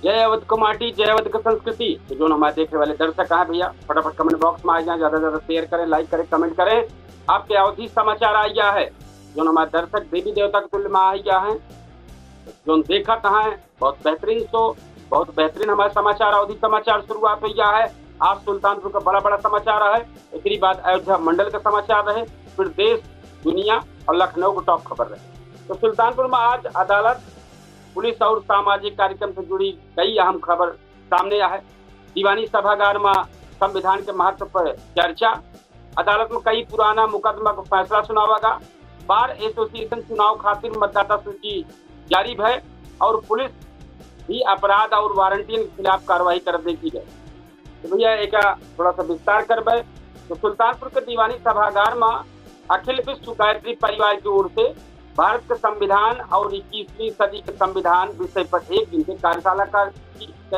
जय अवध को माटी, जय अवध को संस्कृति। तो जो हमारे देखने वाले दर्शक हैं भैया, फटाफट कमेंट बॉक्स में आ जाए, ज्यादा से ज्यादा शेयर करें, लाइक करें, कमेंट करें। आपके अवधि समाचार आ गया है, जो हमारे दर्शक देवी देवता के तुल्य में आ गया है, जो देखा कहाँ है, बहुत बेहतरीन शो, बहुत बेहतरीन हमारे समाचार अवधि समाचार शुरुआत हो गया है। आज सुल्तानपुर का बड़ा बड़ा समाचार है, इसके बाद अयोध्या मंडल का समाचार रहे, फिर देश दुनिया और लखनऊ को टॉप खबर रहे। तो सुल्तानपुर में आज अदालत, पुलिस और सामाजिक कार्यक्रम से जुड़ी कई अहम खबर सामने आए। दीवानी सभागार में संविधान के महत्व पर चर्चा, अदालत में कई पुराना मुकदमा को फैसला सुनावागा, बार एसोसिएशन चुनाव खातिर मतदाता सूची जारी है और पुलिस भी अपराध और वारंटियन के खिलाफ कार्रवाई कर देती है। तो भैया एक थोड़ा सा विस्तार करबे। तो सुल्तानपुर के दीवानी सभागार में अखिल विश्व गायत्री परिवार की ओर से भारत के संविधान और 21वीं सदी के संविधान विषय पर एक दिन के कार्यशाला का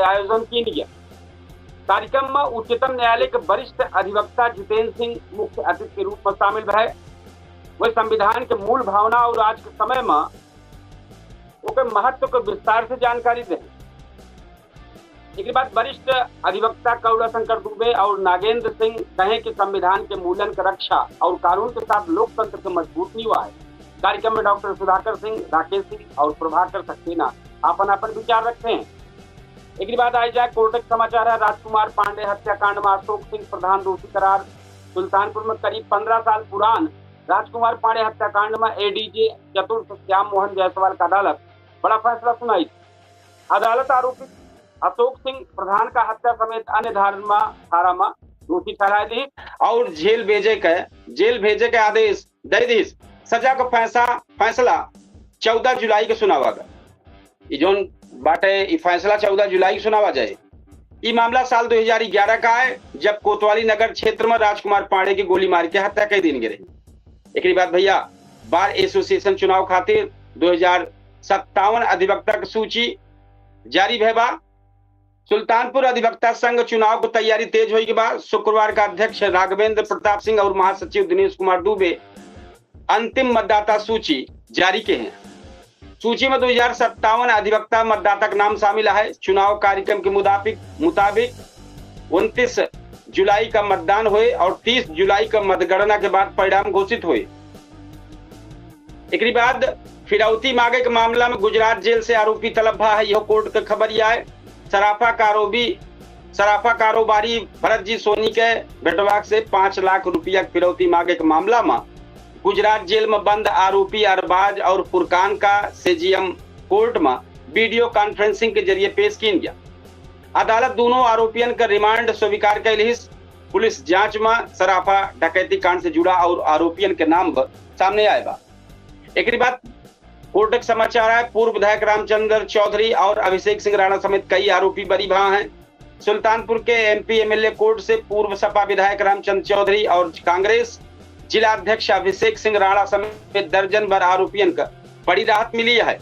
आयोजन किया गया। कार्यक्रम में उच्चतम न्यायालय के वरिष्ठ अधिवक्ता जितेंद्र सिंह मुख्य अतिथि के रूप में शामिल रहे। वह संविधान के मूल भावना और आज के समय में उसके महत्व को विस्तार से जानकारी दें। इसके बाद वरिष्ठ अधिवक्ता करुणा शंकर दुबे और नागेंद्र सिंह कहे कि संविधान के मूल्यन की रक्षा और कानून के साथ लोकतंत्र को मजबूत नहीं हुआ है। कार्यक्रम में डॉक्टर सुधाकर सिंह, राकेश सिंह और प्रभाकर सक्सेना अपन विचार रखते हैं। एक बाद आई जाए कोर्ट समाचार है। राजकुमार पांडे हत्याकांड में अशोक सिंह प्रधान दोषी करार। सुल्तानपुर में करीब 15 साल पुरान राजकुमार पांडे हत्याकांड में एडीजे चतुर्थ श्याम मोहन जायसवाल का अदालत बड़ा फैसला सुनाई। अदालत आरोपी अशोक सिंह प्रधान का हत्या समेत अन्य धारा में दोषी ठहरा दी और जेल भेजे के आदेश दे दी। सजा का फैसला 14 जुलाई को सुनावा गया। जो बाटे फैसला 14 जुलाई को सुनावा जाए। ये मामला साल 2011 का है, जब कोतवाली नगर क्षेत्र में राजकुमार पांडे की गोली मार के हत्या कई दिन गिरे। एक बात भैया, बार एसोसिएशन चुनाव खातिर 2057 अधिवक्ता की सूची जारी भैबा। सुल्तानपुर अधिवक्ता संघ चुनाव को तैयारी तेज होने के बाद शुक्रवार का अध्यक्ष राघवेंद्र प्रताप सिंह और महासचिव दिनेश कुमार दुबे अंतिम मतदाता सूची जारी के हैं। सूची में 2057 अधिवक्ता मतदाता का नाम शामिल है। चुनाव कार्यक्रम के मुताबिक 29 जुलाई का मतदान हुए और 30 जुलाई का मतगणना के बाद परिणाम घोषित हुए। एक बाद फिरौती मांगे के मामला में गुजरात जेल से आरोपी तलब है। यह कोर्ट की खबर यह है। सराफा कारोबारी भरत जी सोनी के बेटवा से 5 लाख रुपया फिरौती मांगे के मामला में गुजरात जेल में बंद आरोपी अरबाज और फुरकान का सीजीएम कोर्ट में वीडियो कॉन्फ्रेंसिंग के जरिए पेश किया गया। अदालत दोनों आरोपियों का रिमांड स्वीकार कर ली। पुलिस जांच में सराफा डकैती कांड से जुड़ा और आरोपियों के नाम सामने आएगा। एक बात कोर्ट के समाचार है। पूर्व विधायक रामचंद्र चौधरी और अभिषेक सिंह राणा समेत कई आरोपी बरी भा हैं। सुल्तानपुर के एमपी एमएलए कोर्ट से पूर्व सपा विधायक रामचंद्र चौधरी और कांग्रेस जिला अध्यक्ष अभिषेक सिंह राणा समेत दर्जन भर आरोपियों का बड़ी राहत मिली है।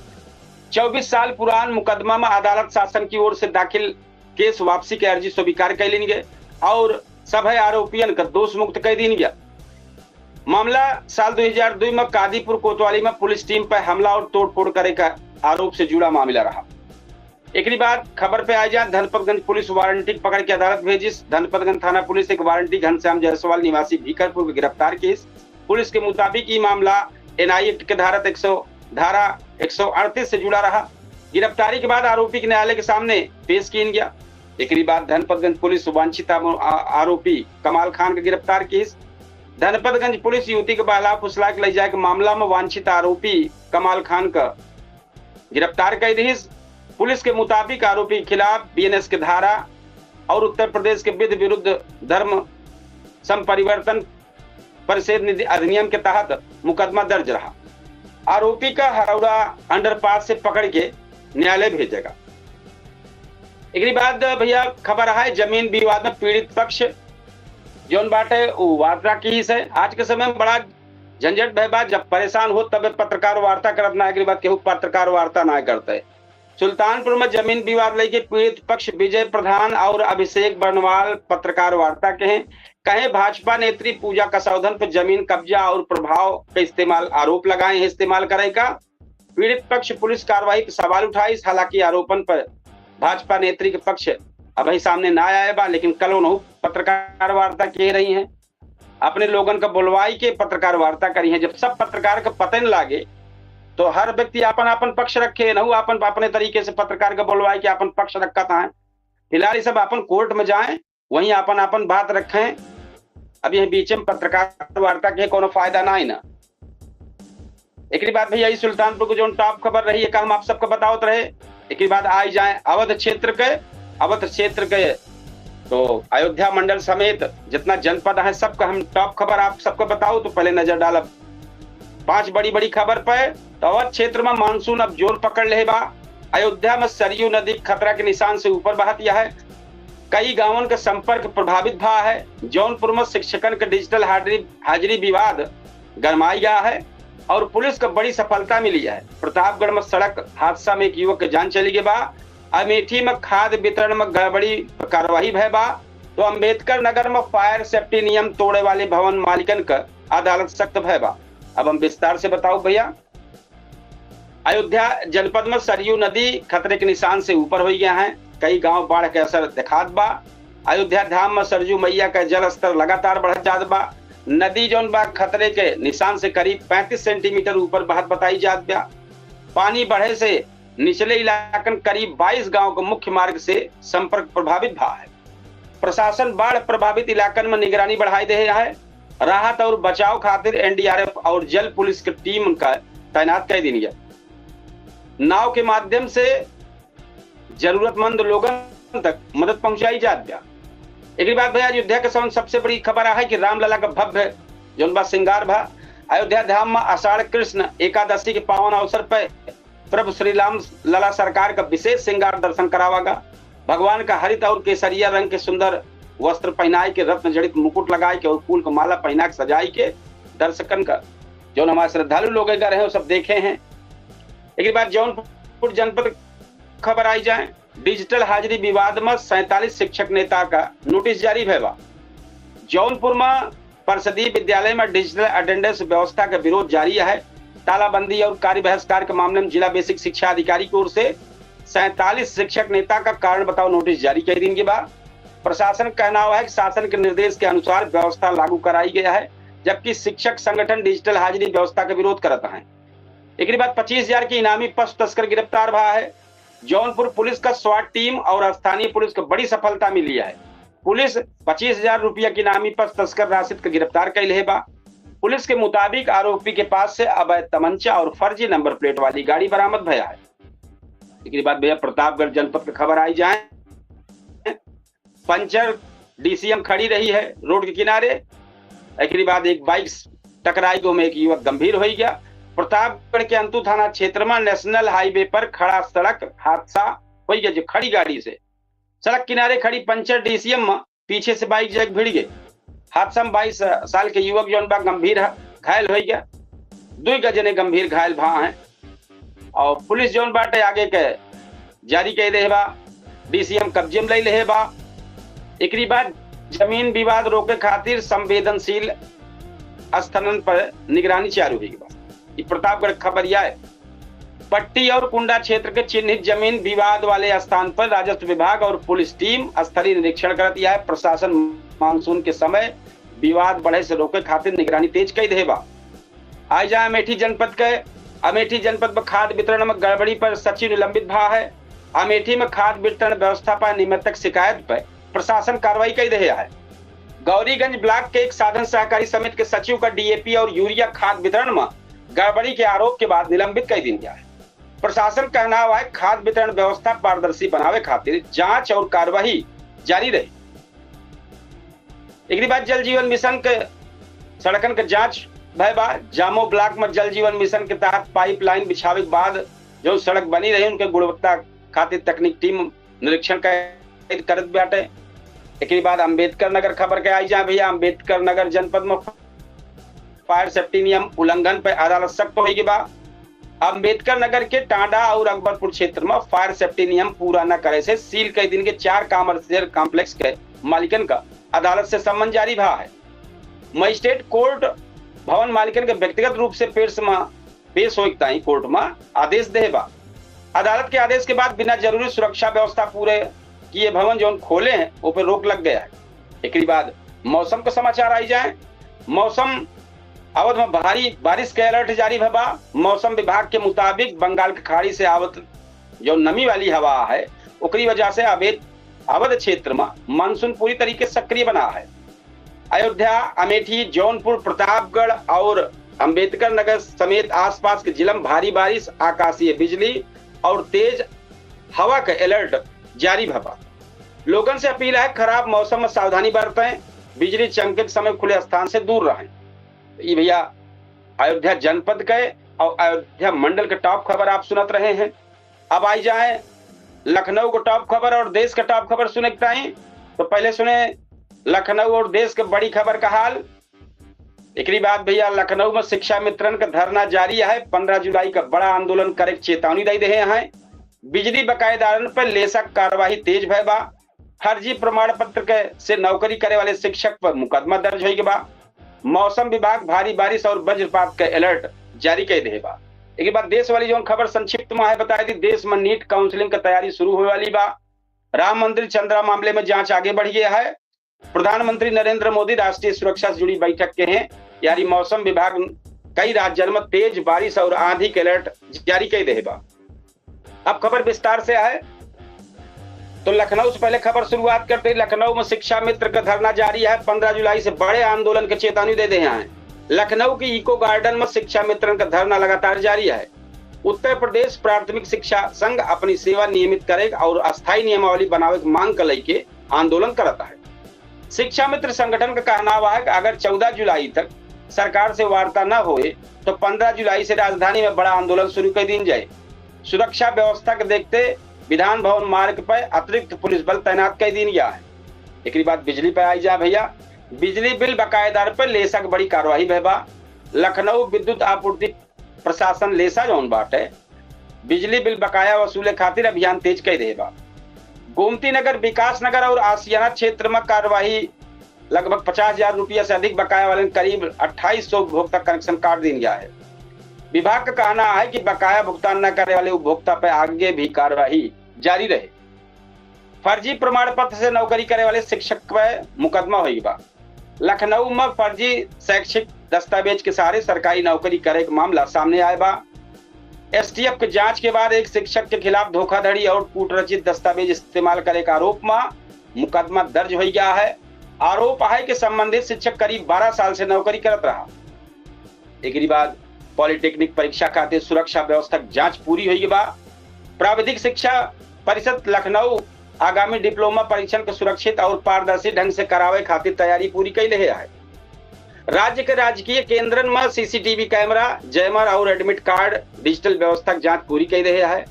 24 साल पुरान मुकदमा में अदालत शासन की ओर से दाखिल केस वापसी की अर्जी स्वीकार कर ली गई और सभी आरोपियों का दोष मुक्त कर दी गया। मामला साल 2002 में कादीपुर कोतवाली में पुलिस टीम पर हमला और तोड़फोड़ करे का आरोप से जुड़ा मामला रहा। एक बाद खबर पे आ जाए। धनपतगंज पुलिस वारंटी पकड़ के अदालत भेजी। धनपतगंज थाना पुलिस एक वारंटी घनश्याम जायसवाल निवासी भीकरपुर को गिरफ्तार की। पुलिस के मुताबिक ये मामला एनआईए के धारा 138 से जुड़ा रहा। गिरफ्तारी के बाद आरोपी के न्यायालय के सामने पेश किया गया। एक बाद धनपतगंज पुलिस वांछित आरोपी कमाल खान को गिरफ्तार की। धनपतगंज पुलिस युवती के बहला फुसला के ले जाए के मामला में वांछित आरोपी कमाल खान का गिरफ्तार कर दी। पुलिस के मुताबिक आरोपी के खिलाफ बीएनएस के धारा और उत्तर प्रदेश के विधि विरुद्ध धर्म संपरिवर्तन परिषद अधिनियम के तहत मुकदमा दर्ज रहा। आरोपी का हरौड़ा अंडरपास से पकड़ के न्यायालय भेजेगा। एक बाद भैया खबर है। जमीन विवाद में पीड़ित पक्ष जोन बाटे वार्ता की है। आज के समय में बड़ा झंझट भयबा। जब परेशान हो तब पत्रकार वार्ता करत ना। एक बात केहू पत्रकार वार्ता ना करते। सुल्तानपुर में जमीन विवाद लेके पीड़ित पक्ष विजय प्रधान और अभिषेक बर्नवाल पत्रकार वार्ता कहे भाजपा नेत्री पूजा कसौधन पर जमीन कब्जा और प्रभाव का इस्तेमाल आरोप लगाए हैं इस्तेमाल करेगा। पीड़ित पक्ष पुलिस कार्रवाई पर सवाल उठाई। हालांकि आरोपन पर भाजपा नेत्री के पक्ष अभी सामने ना आया बा, लेकिन कल उन्होंने पत्रकार वार्ता किए रही हैं, अपने लोगन का बुलवाई के पत्रकार वार्ता करी है। जब सब पत्रकार का पता न लागे तो हर व्यक्ति अपन अपन पक्ष रखे, न अपन अपने तरीके से पत्रकार का बुलवाई के अपन पक्ष रखा था। फिलहाल सब अपन कोर्ट में जाएं, वहीं अपन अपन बात रखें। अब यह बीच में पत्रकार वार्ता के कोनो फायदा ना ही ना। एक बात भैया यही सुल्तानपुर को जो टॉप खबर रही है हम आप सबको बताओ रहे। एक बात आई जाए अवध क्षेत्र के तो अयोध्या मंडल समेत जितना जनपद है सबका हम टॉप खबर आप सबको बताओ। तो पहले नजर डालब 5 बड़ी खबर पर। तो अवध क्षेत्र में मानसून अब जोर पकड़ ले बा। अयोध्या में सरयू नदी खतरा के निशान से ऊपर बहती है। कई गांवों का संपर्क प्रभावित भा है। जौनपुर में शिक्षकन का डिजिटल हाजिरी विवाद गरमाई गया है और पुलिस को बड़ी सफलता मिली है। प्रतापगढ़ में सड़क हादसा में एक युवक की जान चली गई बा। अमेठी में खाद्य वितरण में गड़बड़ी कार्रवाई भय बा। तो अंबेडकर नगर में फायर सेफ्टी नियम तोड़े वाले भवन मालिकन का अदालत सख्त भय बा। अब हम विस्तार से बताओ भैया। अयोध्या जनपद में सरयू नदी खतरे के निशान से ऊपर हो गया है। कई गांव बाढ़ के असर दिखात बा। अयोध्या धाम में सरयू मैया का जल स्तर लगातार बढ़ जात बा। नदी जौन बा खतरे के निशान से करीब 35 सेंटीमीटर ऊपर बहत बताई जात बा। पानी बढ़े से निचले इलाकन करीब 22 गांव के मुख्य मार्ग से संपर्क प्रभावित भा है। प्रशासन बाढ़ प्रभावित इलाकन में निगरानी बढ़ाई दे है। राहत और बचाव खातिर एनडीआरएफ और जल पुलिस की टीम का तैनात कर दी है। नाव के माध्यम से जरूरतमंद लोगों तक मदद पहुंचाई जात बा। एक बात भैया अयोध्या के संबंध सबसे बड़ी खबर है कि रामलला का भव्य जौन बा श्रृंगार भा। अयोध्या धाम में आषाढ़ कृष्ण एकादशी के पावन अवसर पर प्रभु श्री राम लला सरकार का विशेष श्रृंगार दर्शन करावागा। भगवान का हरित और केसरिया रंग के सुंदर वस्त्र पहनाए के रत्न जड़ित मुकुट लगाए के और फूल को माला पहना के सजाई के दर्शकन का जो हमारे श्रद्धालु लोग रहे वो सब देखे हैं। एक बार जौनपुर जनपद खबर आई जाए। डिजिटल हाजिरी विवाद में 47 शिक्षक नेता का नोटिस जारी भैया। जौनपुर में परिषदीय विद्यालय में डिजिटल अटेंडेंस व्यवस्था का विरोध जारी है। तालाबंदी और कार्य बहिष्कार के मामले में जिला बेसिक शिक्षा अधिकारी की ओर से 47 शिक्षक नेता का कारण बताओ नोटिस जारी कर दिन के बाद प्रशासन कहना हुआ है कि शासन के निर्देश के अनुसार व्यवस्था लागू कराई गया है, जबकि शिक्षक संगठन डिजिटल हाजिरी व्यवस्था का विरोध करता है। एक बाद 25,000 की इनामी पशु तस्कर गिरफ्तार हुआ है। जौनपुर पुलिस का स्वाट टीम और स्थानीय पुलिस को बड़ी सफलता मिली है। पुलिस 25,000 रुपया की इनामी पशु तस्कर राशिद को गिरफ्तार कर ले बा। पुलिस के मुताबिक आरोपी के पास से अवैध तमंचा और फर्जी नंबर प्लेट वाली गाड़ी बरामद भया है। एक बाद भैया प्रतापगढ़ जनपद की खबर आई जाए। पंचर डीसीएम खड़ी रही है रोड के किनारे। एक बाद एक बाइक टकराई गो में एक युवक गंभीर हो गया। प्रतापगढ़ के अंतु थाना क्षेत्र में नेशनल हाईवे पर खड़ा सड़क हादसा हो गया। जो खड़ी गाड़ी से सड़क किनारे खड़ी पंचर डीसीएम में पीछे से बाइक जग भिड़ गई। हादसा में 22 साल के युवक जौन बा गंभीर घायल हो गया। 2 जने गंभीर घायल भा हैं और पुलिस जौन बाटे आगे के जारी कर दे बा। डीसीएम कब्जे में ले बा। एक बाद जमीन विवाद रोके खातिर संवेदनशील स्थानन पर निगरानी चालू हुई। प्रतापगढ़ खबर यह है। पट्टी और कुंडा क्षेत्र के चिन्हित जमीन विवाद वाले स्थान पर राजस्व विभाग और पुलिस टीम स्थलीय निरीक्षण करती है। प्रशासन मानसून के समय विवाद बढ़े से रोके खातिर निगरानी तेज कर देबा। आज जाए अमेठी जनपद में खाद्य वितरण में गड़बड़ी पर सचिव निलंबित भा है। अमेठी में खाद्य वितरण व्यवस्था पर नियमित शिकायत पर प्रशासन कार्रवाई कर रहा है। गौरीगंज ब्लॉक के एक साधन सहकारी समिति के सचिव का डीएपी और यूरिया खाद्य वितरण में गड़बड़ी के आरोप के बाद निलंबित कर दिया है। प्रशासन कहना हुआ है खाद्य वितरण व्यवस्था पारदर्शी बनावे खातिर जांच और कार्रवाई जारी रही। एक बाद जल जीवन मिशन के सड़कन के जांच भयबा। जामो ब्लॉक में जल जीवन मिशन के तहत पाइपलाइन बिछावे के बाद जो सड़क बनी रही उनके गुणवत्ता खातिर तकनीक टीम निरीक्षण करत बाटे। एक बाद अम्बेडकर नगर खबर के आई जाए भैया। अम्बेडकर नगर जनपद में फायर सेफ्टी नियम उल्लंघन पर अदालत सख्त होगी बा। अम्बेडकर नगर के टांडा और अकबरपुर क्षेत्र में फायर सेफ्टी नियम पूरा न करे से सील कई दिन के 4 कमर्शियल कॉम्प्लेक्स के मालिकन का अदालत से सम्मन जारी भा है। मजिस्ट्रेट कोर्ट भवन मालिकन के व्यक्तिगत रूप से पेश होता ही कोर्ट में आदेश दे बा। अदालत के आदेश के बाद बिना जरूरी सुरक्षा व्यवस्था पूरे किए भवन जो खोले हैं वो पे रोक लग गया है। एक बाद मौसम के समाचार आई जाए। मौसम अवध में भारी बारिश के अलर्ट जारी भबा। मौसम विभाग के मुताबिक बंगाल की खाड़ी से आवत जो नमी वाली हवा है ओकरी वजह से अवध क्षेत्र में मानसून पूरी तरीके से सक्रिय बना है। अयोध्या, अमेठी, जौनपुर, प्रतापगढ़ और अंबेडकर नगर समेत आसपास के जिलों में भारी बारिश, आकाशीय बिजली और तेज हवा का अलर्ट जारी भबा। लोगों से अपील है खराब मौसम में सावधानी बरतें, बिजली चमके के समय खुले स्थान से दूर रहें। ये भैया अयोध्या जनपद के और अयोध्या मंडल के टॉप खबर आप सुनत रहे हैं। अब आई जाए लखनऊ को टॉप खबर और देश का टॉप खबर सुने के टाइम तो पहले सुने लखनऊ और देश के बड़ी खबर का हाल। एक बाद भैया लखनऊ में शिक्षा मित्रन का धरना जारी है। 15 जुलाई का बड़ा आंदोलन करे चेतावनी दे रहे हैं। बिजली बकायेदारन पर लेसक कार्यवाही तेज भय बा। फर्जी प्रमाण पत्र के से नौकरी करे वाले शिक्षक पर मुकदमा दर्ज होई के बा। मौसम विभाग भारी बारिश और वज्रपात के अलर्ट जारी कर दे बा। एक बार देश वाली जो खबर संक्षिप्त में है बता दी। देश में नीट काउंसलिंग की तैयारी शुरू होने वाली बा। राम मंदिर चंद्रा मामले में जांच आगे बढ़ गया है। प्रधानमंत्री नरेंद्र मोदी राष्ट्रीय सुरक्षा से जुड़ी बैठक के हैं। यानी मौसम विभाग कई राज्यों में तेज बारिश और आंधी के अलर्ट जारी कर दे बा। अब खबर विस्तार से है तो लखनऊ से पहले खबर शुरुआत करते हैं। लखनऊ में शिक्षा मित्र का धरना जारी है। 15 जुलाई से बड़े आंदोलन की चेतावनी दे रहे हैं। लखनऊ की इको गार्डन में शिक्षा मित्र का धरना लगातार जारी है। उत्तर प्रदेश प्राथमिक शिक्षा संघ अपनी सेवा नियमित करेगा और अस्थायी नियमावली बनावे की मांग कर लेके आंदोलन करता है। शिक्षा मित्र संगठन का कहना है कि अगर 14 जुलाई तक सरकार से वार्ता न होए तो 15 जुलाई से राजधानी में बड़ा आंदोलन शुरू कर दी जाए। सुरक्षा व्यवस्था के देखते विधान भवन मार्ग पर अतिरिक्त पुलिस बल तैनात कर दी गया है। एक बात बिजली पे आई जा भैया। बिजली बिल बकायेदार पर लेसा की बड़ी कार्रवाई भैबा। लखनऊ विद्युत आपूर्ति प्रशासन लेसा जौन बाटे बिजली बिल बकाया वसूले खातिर अभियान तेज कर देबा। गोमती नगर, विकास नगर और आसियाना क्षेत्र में कार्रवाई लगभग 50,000 रुपया से अधिक बकाया वाले करीब 2800 उपभोक्ता कनेक्शन काट दिया गया है। विभाग का कहना है कि बकाया भुगतान न करने वाले उपभोक्ता पर आगे भी कार्रवाई जारी रहे। फर्जी प्रमाण पत्र से नौकरी करने वाले शिक्षक पर मुकदमा होगा। लखनऊ में फर्जी शैक्षिक दस्तावेज के सहारे सरकारी नौकरी करे का मामला सामने आया बा। एसटीएफ की जांच के बाद एक शिक्षक के खिलाफ धोखाधड़ी और कूटरचित दस्तावेज इस्तेमाल करे का आरोप में मुकदमा दर्ज हो गया है। आरोप है कि संबंधित शिक्षक करीब 12 साल से नौकरी करत रहा। एक बाद पॉलिटेक्निक परीक्षा खातिर सुरक्षा व्यवस्था जांच पूरी हुई बा। प्राविधिक शिक्षा परिषद लखनऊ आगामी डिप्लोमा परीक्षण को सुरक्षित और पारदर्शी ढंग से करावे खातिर तैयारी पूरी कर ले है। राज्य के राजकीय केंद्रन में सीसीटीवी कैमरा, जैमर और एडमिट कार्ड डिजिटल व्यवस्था की जांच पूरी कर रहे है।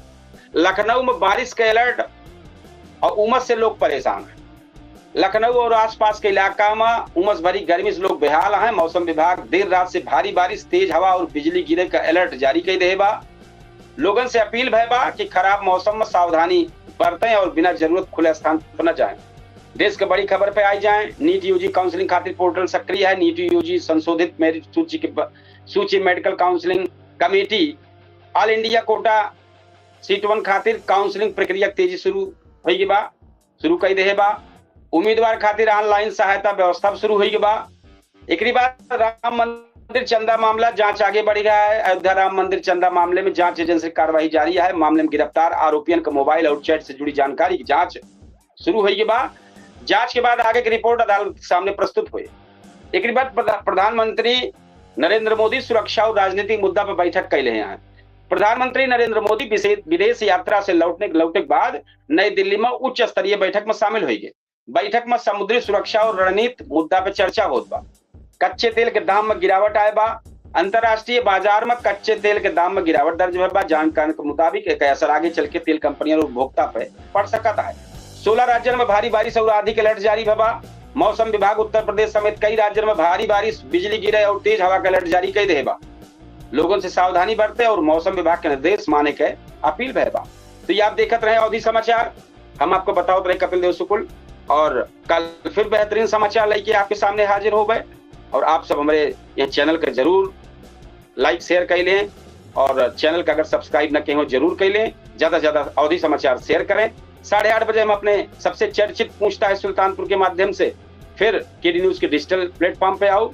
लखनऊ में बारिश के अलर्ट और उमस से लोग परेशान हैं। लखनऊ और आसपास के इलाका में उमस भरी गर्मी से लोग बेहाल हैं। मौसम विभाग देर रात से भारी बारिश, तेज हवा और बिजली गिरे का अलर्ट जारी कर रहे बा। लोगों से अपील भैबा कि खराब मौसम में सावधानी बरतें और बिना जरूरत खुले स्थान पर न जाएं। देश के बड़ी खबर पे आई जाएं। नीट यूजी काउंसलिंग खातिर पोर्टल सक्रिय है। नीट यूजी संशोधित मेरिट सूची medical counselling committee all India quota seat 1 खातिर काउंसलिंग प्रक्रिया तेजी शुरू कर दे बा। उम्मीदवार खातिर ऑनलाइन सहायता व्यवस्था शुरू हुई बा। एक बाद राम मंदिर चंदा मामला जांच आगे बढ़ गया है। अयोध्या राम मंदिर चंदा मामले में जांच एजेंसी कार्रवाई जारी है। मामले में गिरफ्तार आरोपियों का मोबाइल और चैट से जुड़ी जानकारी की जांच शुरू हुई बा। जांच के बाद आगे की रिपोर्ट अदालत के सामने प्रस्तुत हुई। एक बाद प्रधानमंत्री नरेंद्र मोदी सुरक्षा और राजनीतिक मुद्दा पर बैठक कर रहे हैं। प्रधानमंत्री नरेंद्र मोदी विदेश यात्रा से लौटने के बाद नई दिल्ली में उच्च स्तरीय बैठक में शामिल हुई। बैठक में समुद्री सुरक्षा और रणनीति मुद्दा पर चर्चा होत बा। कच्चे तेल के दाम में गिरावट आए बा। अंतरराष्ट्रीय बाजार में कच्चे तेल के दाम में गिरावट दर्ज हुआ बा। जानकारी के मुताबिक एक असर आगे चल के तेल कंपनियों और उपभोक्ता पर पड़ सकता है। 16 राज्यों में भारी बारिश और आंधी के अलर्ट जारी हुआ। मौसम विभाग उत्तर प्रदेश समेत कई राज्यों में भारी बारिश, बिजली गिरे और तेज हवा का अलर्ट जारी कर दे बा। लोगों से सावधानी बरते और मौसम विभाग के निर्देश माने के अपील भैबा। तो ये आप देखते रहे अवधि समाचार। हम आपको बताओ रहे कपिल देव शुक्ल और कल फिर बेहतरीन समाचार लेके आपके सामने हाजिर हो गए। और आप सब हमारे ये चैनल का जरूर लाइक शेयर कर लें और चैनल का अगर सब्सक्राइब न किए हो जरूर कर लें। ज्यादा से ज्यादा अवधि समाचार शेयर करें। 8:30 बजे हम अपने सबसे चर्चित पूछता है सुल्तानपुर के माध्यम से फिर केडी न्यूज के डिजिटल प्लेटफॉर्म पे आओ।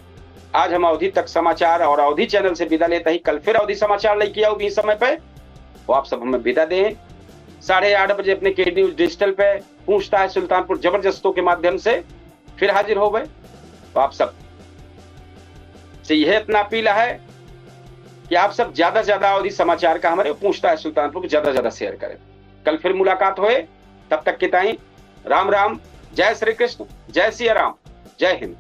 आज हम अवधि तक समाचार और अवधि चैनल से विदा लेते ही कल फिर अवधि समाचार लेके आओ इस समय पे। वो आप सब हमें विदा दें। 8:30 बजे अपने केडी न्यूज डिजिटल पे पूछता है सुल्तानपुर जबरदस्तों के माध्यम से फिर हाजिर हो गए। तो आप सब से यह इतना अपील है कि आप सब ज्यादा से ज्यादा अवधि समाचार का हमारे पूछता है सुल्तानपुर को ज्यादा से ज्यादा शेयर करें। कल फिर मुलाकात होए, तब तक के ताई राम राम, जय श्री कृष्ण, जय सिया राम, जय हिंद।